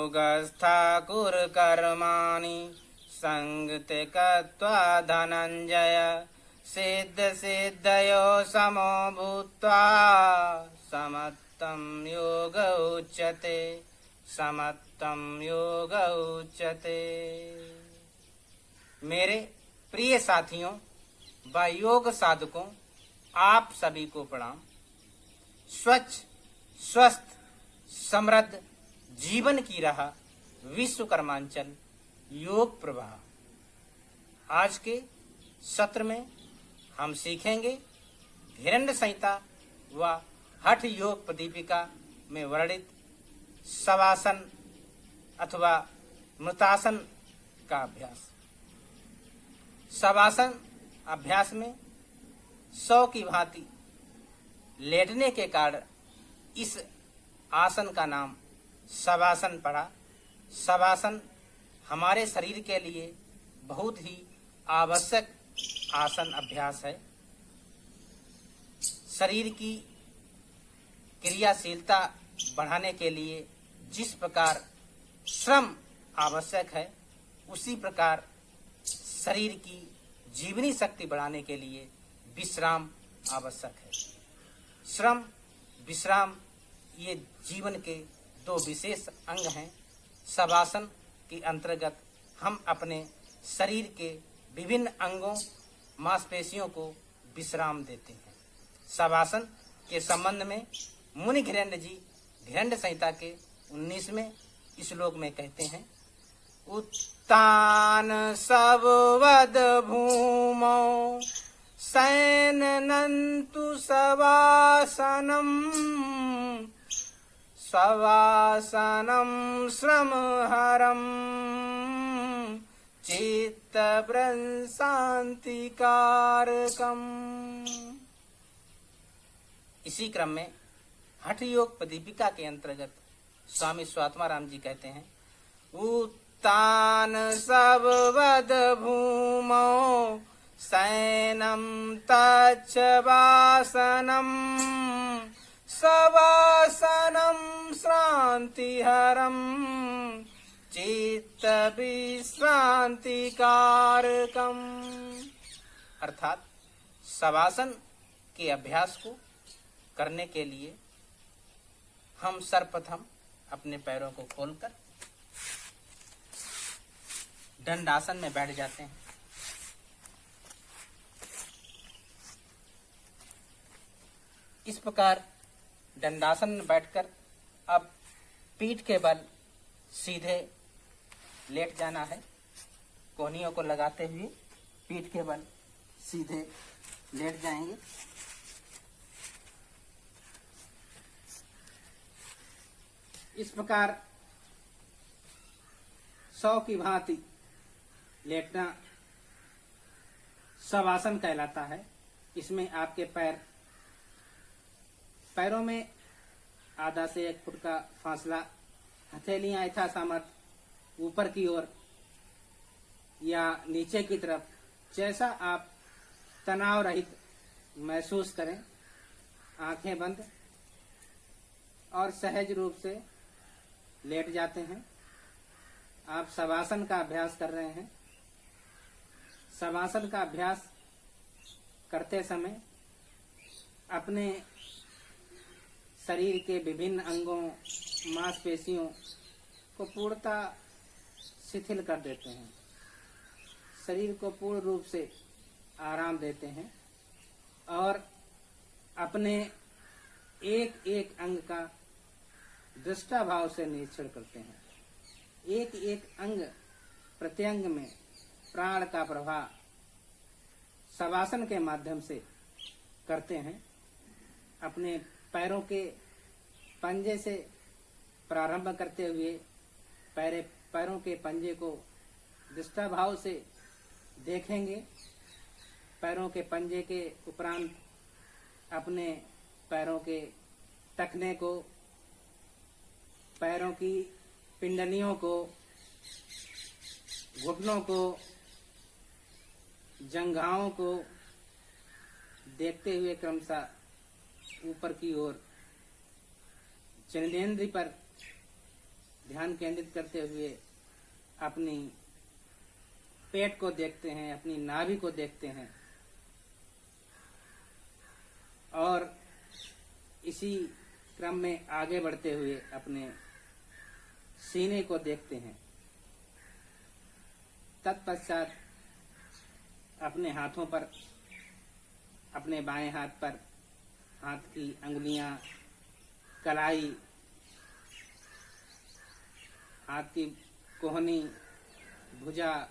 योगस्था कुरु कर्माणि संगतिकत्वा धनञ्जय सिद्ध सिद्धयो समो भूत्वा समत्तं योग उच्यते समत्तं योग उच्यते। मेरे प्रिय साथियों व योग साधकों, आप सभी को प्रणाम। स्वच्छ स्वस्थ समृद्ध जीवन की राह विश्वकर्मांचल योग प्रवाह। आज के सत्र में हम सीखेंगे हिरण्य संहिता व हठ योग प्रदीपिका में वर्णित शवासन अथवा मृतासन का अभ्यास। शवासन अभ्यास में 100 की भांति लेटने के कारण इस आसन का नाम शवासन पड़ा। शवासन हमारे शरीर के लिए बहुत ही आवश्यक आसन अभ्यास है। शरीर की क्रियाशीलता बढ़ाने के लिए जिस प्रकार श्रम आवश्यक है, उसी प्रकार शरीर की जीवनी शक्ति बढ़ाने के लिए विश्राम आवश्यक है। श्रम विश्राम ये जीवन के दो विशेष अंग हैं। शवासन के अंतर्गत हम अपने शरीर के विभिन्न अंगों मांसपेशियों को विश्राम देते हैं। शवासन के संबंध में मुनि घिरण्य जी हिरण्य संहिता के 19वें श्लोक में कहते हैं, उत्तान सबवद भूमौ शयनन्तु शवासनम् शवासनं श्रमहरं चित्तभ्रंशान्तिकारकम्। इसी क्रम में हठ योग प्रदीपिका के अंतर्गत स्वामी स्वात्माराम जी कहते हैं, उत्तान सबवद भूमौ शयनं तच्छवासनं शवासनं श्रान्तिहरं चित्तविश्रान्तिकारकम्। अर्थात शवासन के अभ्यास को करने के लिए हम सर्वप्रथम अपने पैरों को खोलकर दंडासन में बैठ जाते हैं। इस प्रकार दंडासन में बैठकर अब पीठ के बल सीधे लेट जाना है। कोहनियों को लगाते हुए पीठ के बल सीधे लेट जाएंगे। इस प्रकार 100 की भांति लेटना शवासन कहलाता है। इसमें आपके पैरों में आधा से 1 फुट का फासला, हथेलियां यथासामर्थ ऊपर की ओर या नीचे की तरफ, जैसा आप तनाव रहित महसूस करें। आंखें बंद और सहज रूप से लेट जाते हैं। आप शवासन का अभ्यास कर रहे हैं। शवासन का अभ्यास करते समय अपने शरीर के विभिन्न अंगों मांसपेशियों को पूर्णतः शिथिल कर देते हैं। शरीर को पूर्ण रूप से आराम देते हैं और अपने एक एक अंग का दृष्टा भाव से निरीक्षण करते हैं। एक एक अंग प्रत्यंग में प्राण का प्रवाह शवासन के माध्यम से करते हैं। अपने पैरों के पंजे से प्रारंभ करते हुए पैरों के पंजे को दृष्टा भाव से देखेंगे। पैरों के पंजे के उपरांत अपने पैरों के टखने को, पैरों की पिंडलियों को, घुटनों को, जंघाओं को देखते हुए क्रमशः ऊपर की ओर जननेन्द्रिय पर ध्यान केंद्रित करते हुए अपनी पेट को देखते हैं, अपनी नाभि को देखते हैं और इसी क्रम में आगे बढ़ते हुए अपने सीने को देखते हैं। तत्पश्चात अपने हाथों पर, अपने बाएं हाथ पर हाथ की अंगुलियां, कलाई, हाथ की कोहनी, भुजा,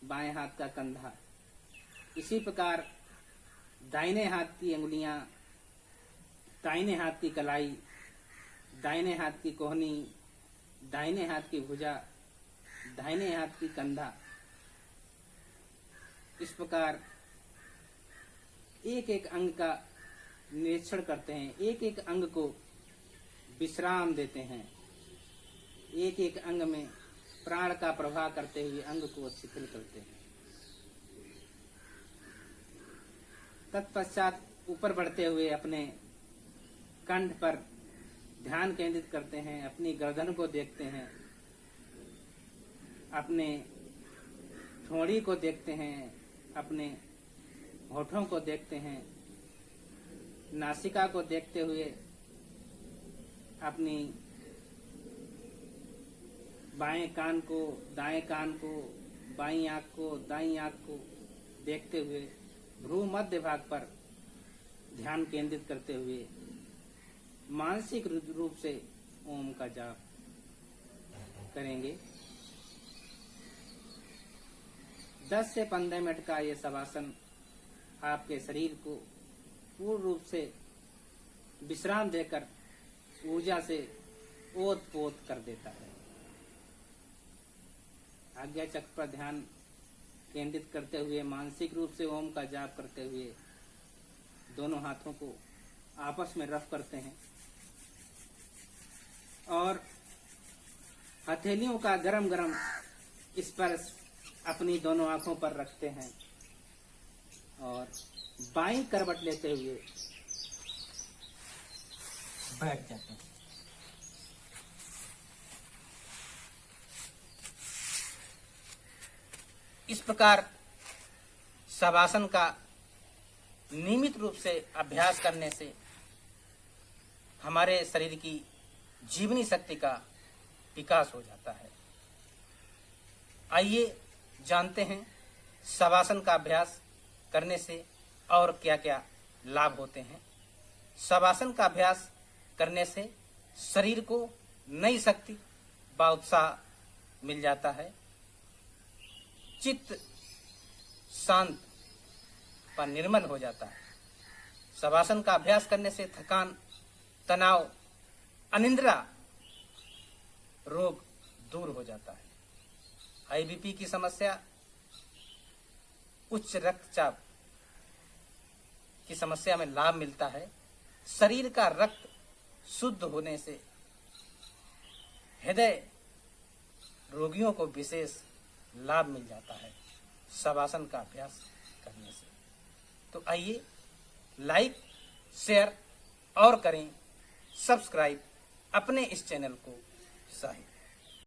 बाएं हाथ का कंधा, इसी प्रकार दाहिने हाथ की अंगुलियां, दाहिने हाथ की कलाई, दाहिने हाथ की कोहनी, दाहिने हाथ की भुजा, दाहिने हाथ की कंधा, इस प्रकार एक एक अंग का निरीक्षण करते हैं, एक एक अंग को विश्राम देते हैं, एक एक अंग में प्राण का प्रवाह करते हुए अंग को शिथिल करते हैं। तत्पश्चात ऊपर बढ़ते हुए अपने कंठ पर ध्यान केंद्रित करते हैं, अपनी गर्दन को देखते हैं, अपने ठोड़ी को देखते हैं, अपने होठों को देखते हैं, नासिका को देखते हुए अपनी बाएं कान को, दाएं कान को, बाईं आंख को, दाईं आंख को देखते हुए भ्रू मध्य भाग पर ध्यान केंद्रित करते हुए मानसिक रूप से ओम का जाप करेंगे। 10 से 15 मिनट का ये शवासन आपके शरीर को पूर्ण रूप से विश्राम देकर ऊर्जा से ओत-पोत कर देता है। आज्ञा चक्र पर ध्यान केंद्रित करते हुए मानसिक रूप से ओम का जाप करते हुए दोनों हाथों को आपस में रफ करते हैं और हथेलियों का गरम गरम स्पर्श अपनी दोनों आंखों पर रखते हैं और बाईं करवट लेते हुए बैठ जाते हैं। इस प्रकार शवासन का नियमित रूप से अभ्यास करने से हमारे शरीर की जीवनी शक्ति का विकास हो जाता है। आइए जानते हैं शवासन का अभ्यास करने से और क्या क्या लाभ होते हैं। शवासन का अभ्यास करने से शरीर को नई शक्ति व उत्साह मिल जाता है, चित्त शांत व निर्मल हो जाता है। शवासन का अभ्यास करने से थकान, तनाव, अनिद्रा रोग दूर हो जाता है। हाई बीपी की समस्या, उच्च रक्तचाप की समस्या में लाभ मिलता है। शरीर का रक्त शुद्ध होने से हृदय रोगियों को विशेष लाभ मिल जाता है शवासन का अभ्यास करने से। तो आइए लाइक, शेयर और करें सब्सक्राइब अपने इस चैनल को। साहिब।